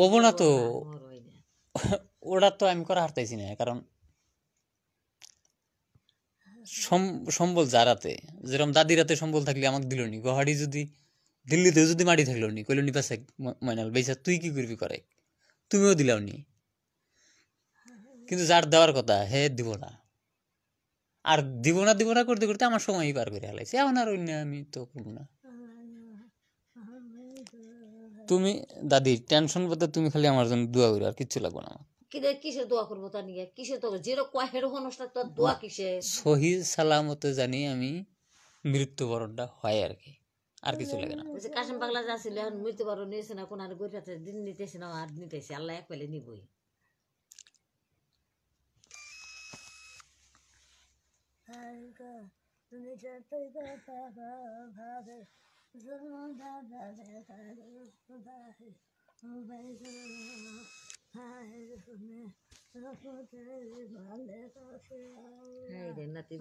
ওবো না তো ওটা তো আমি করা হারতেছি না, কারণ সম্বল যারাতে যেরকম দাদির রাতে সম্বল থাকলে আমাকে দিল নি, গুয়াহাটি যদি দিল্লিতেও যদি মাটি থাকলো নি কইল নি পাশে ময়নাল বেসা তুই কি করবি করে, তুমিও দিলাও নি। কিন্তু যার দেওয়ার কথা হে দিব না, আর দিব না করতে করতে আমার সময়ই পার করে হালাইছে। এখন আর অন্য আমি তো করবো না। তুমি দাদি টেনশন বলতে তুমি খালি আমার জন্য দোয়া করো, আর কিচ্ছু লাগবে না। কিসের দোয়া করবো তা নিয়ে? কিসের দোয়া? যেরকম হেরোহন তোর দোয়া কিসে? সহি সালামতে জানি আমি মৃত্যুবরণটা হয় আর কি, আর কিছু লাগে না। কাশিম পাগলা যা ছিল এখন মৃত্যুবরণ নিয়েছে না, কোন আর গরিয়াতে দিন নিতেছে না, আর নিতেছে আল্লাহ এক পেলে নিবই। নাতি